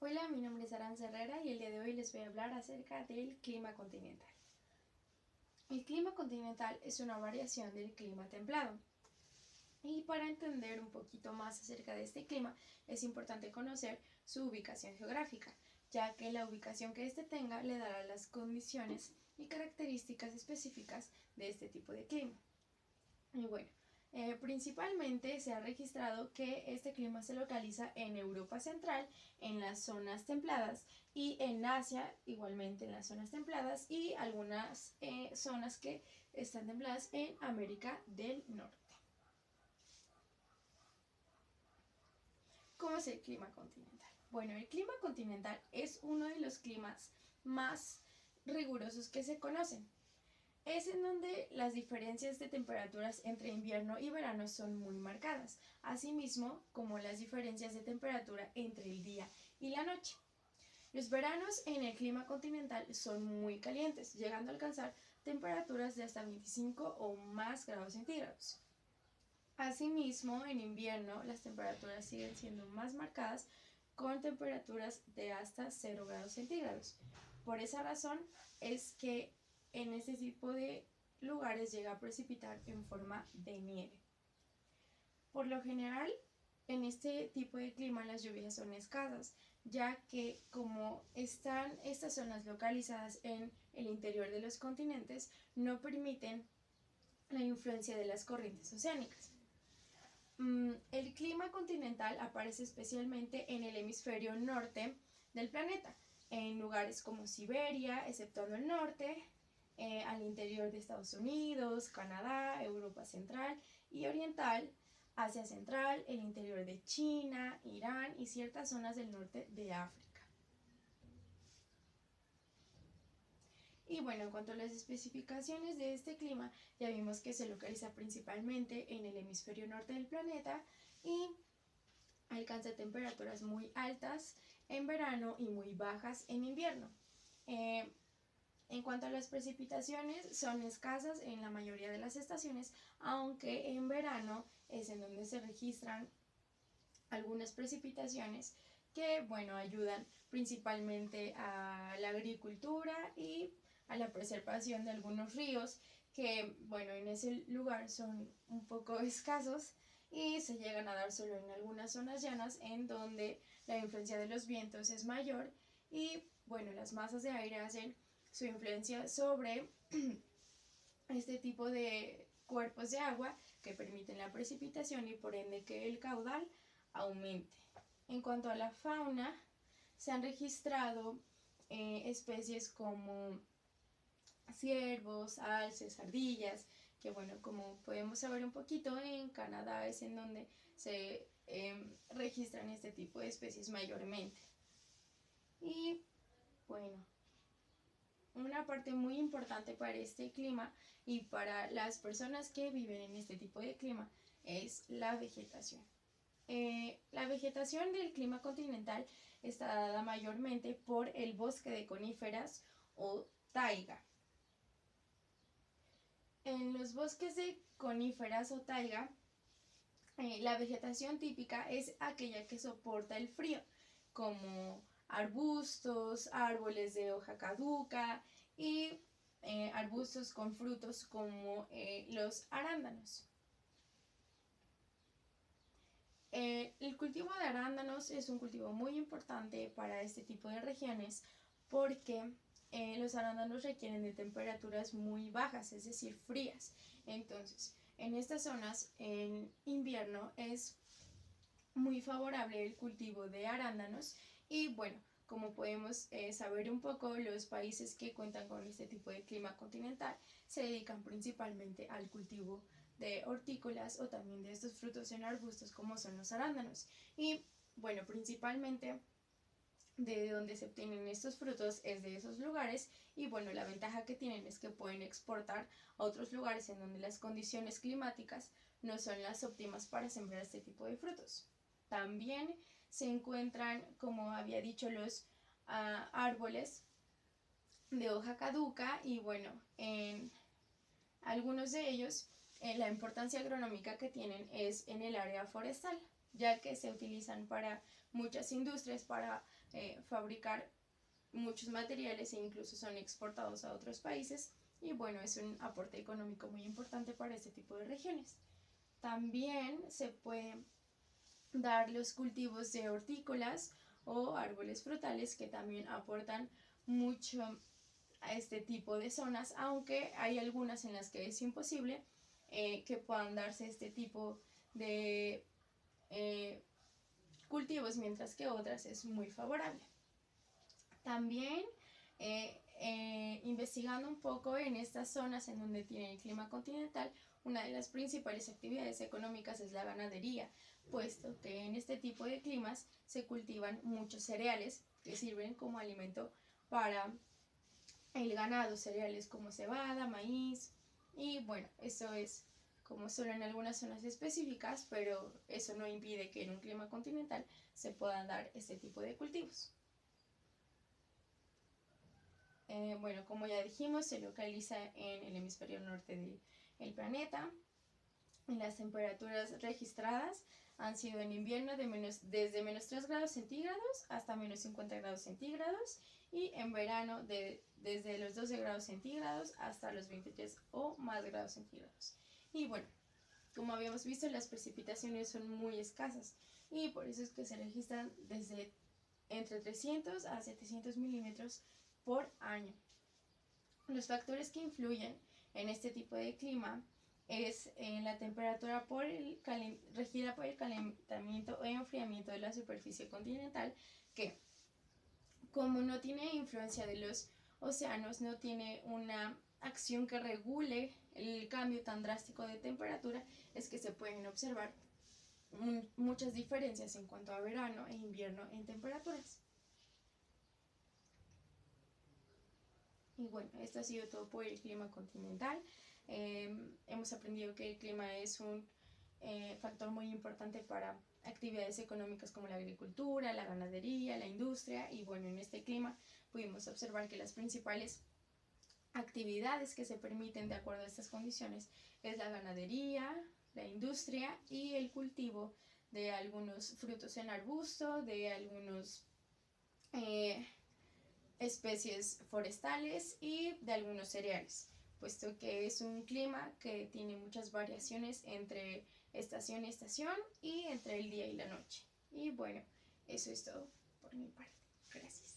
Hola, mi nombre es Aranza Herrera y el día de hoy les voy a hablar acerca del clima continental. El clima continental es una variación del clima templado. Y para entender un poquito más acerca de este clima, es importante conocer su ubicación geográfica, ya que la ubicación que éste tenga le dará las condiciones y características específicas de este tipo de clima. Y bueno, principalmente se ha registrado que este clima se localiza en Europa Central, en las zonas templadas, y en Asia igualmente en las zonas templadas, y algunas zonas que están templadas en América del Norte. ¿Cómo es el clima continental? Bueno, el clima continental es uno de los climas más rigurosos que se conocen. Es en donde las diferencias de temperaturas entre invierno y verano son muy marcadas, asimismo como las diferencias de temperatura entre el día y la noche. Los veranos en el clima continental son muy calientes, llegando a alcanzar temperaturas de hasta 25 o más grados centígrados. Asimismo, en invierno las temperaturas siguen siendo más marcadas con temperaturas de hasta 0 grados centígrados. Por esa razón es que en este tipo de lugares llega a precipitar en forma de nieve. Por lo general, en este tipo de clima las lluvias son escasas, ya que como están estas zonas localizadas en el interior de los continentes, no permiten la influencia de las corrientes oceánicas. El clima continental aparece especialmente en el hemisferio norte del planeta, en lugares como Siberia, exceptuando el norte, al interior de Estados Unidos, Canadá, Europa Central y Oriental, Asia Central, el interior de China, Irán y ciertas zonas del norte de África. Y bueno, en cuanto a las especificaciones de este clima, ya vimos que se localiza principalmente en el hemisferio norte del planeta y alcanza temperaturas muy altas en verano y muy bajas en invierno. Eh, en cuanto a las precipitaciones, son escasas en la mayoría de las estaciones, aunque en verano es en donde se registran algunas precipitaciones que, bueno, ayudan principalmente a la agricultura y a la preservación de algunos ríos que, bueno, en ese lugar son un poco escasos y se llegan a dar solo en algunas zonas llanas en donde la influencia de los vientos es mayor y, bueno, las masas de aire hacen su influencia sobre este tipo de cuerpos de agua que permiten la precipitación y por ende que el caudal aumente. En cuanto a la fauna, se han registrado especies como ciervos, alces, ardillas, que bueno, como podemos saber un poquito, en Canadá es en donde se registran este tipo de especies mayormente. Y bueno, una parte muy importante para este clima y para las personas que viven en este tipo de clima es la vegetación. La vegetación del clima continental está dada mayormente por el bosque de coníferas o taiga. En los bosques de coníferas o taiga, la vegetación típica es aquella que soporta el frío, como arbustos, árboles de hoja caduca y arbustos con frutos como los arándanos. El cultivo de arándanos es un cultivo muy importante para este tipo de regiones porque los arándanos requieren de temperaturas muy bajas, es decir, frías. Entonces, en estas zonas, en invierno es muy favorable el cultivo de arándanos y bueno, como podemos saber un poco, los países que cuentan con este tipo de clima continental se dedican principalmente al cultivo de hortícolas o también de estos frutos en arbustos como son los arándanos. Y bueno, principalmente de donde se obtienen estos frutos es de esos lugares y bueno, la ventaja que tienen es que pueden exportar a otros lugares en donde las condiciones climáticas no son las óptimas para sembrar este tipo de frutos. También se encuentran, como había dicho, los árboles de hoja caduca y bueno, en algunos de ellos la importancia agronómica que tienen es en el área forestal, ya que se utilizan para muchas industrias para fabricar muchos materiales e incluso son exportados a otros países y bueno, es un aporte económico muy importante para este tipo de regiones. También se puede dar los cultivos de hortícolas o árboles frutales que también aportan mucho a este tipo de zonas, aunque hay algunas en las que es imposible que puedan darse este tipo de cultivos, mientras que otras es muy favorable. También investigando un poco en estas zonas en donde tiene el clima continental, una de las principales actividades económicas es la ganadería, puesto que en este tipo de climas se cultivan muchos cereales que sirven como alimento para el ganado, cereales como cebada, maíz, y bueno, eso es como solo en algunas zonas específicas, pero eso no impide que en un clima continental se puedan dar este tipo de cultivos. Bueno, como ya dijimos, se localiza en el hemisferio norte del planeta. Las temperaturas registradas han sido en invierno desde menos 3 grados centígrados hasta menos 50 grados centígrados y en verano desde los 12 grados centígrados hasta los 23 o más grados centígrados. Y bueno, como habíamos visto, las precipitaciones son muy escasas y por eso es que se registran desde entre 300 a 700 milímetros por año. Los factores que influyen en este tipo de clima es la temperatura regida por el calentamiento o enfriamiento de la superficie continental, que como no tiene influencia de los océanos, no tiene una acción que regule el cambio tan drástico de temperatura, es que se pueden observar muchas diferencias en cuanto a verano e invierno en temperaturas. Y bueno, esto ha sido todo por el clima continental. Hemos aprendido que el clima es un factor muy importante para actividades económicas como la agricultura, la ganadería, la industria. Y bueno, en este clima pudimos observar que las principales actividades que se permiten de acuerdo a estas condiciones es la ganadería, la industria y el cultivo de algunos frutos en arbusto, de algunos especies forestales y de algunos cereales, puesto que es un clima que tiene muchas variaciones entre estación y estación y entre el día y la noche. Y bueno, eso es todo por mi parte. Gracias.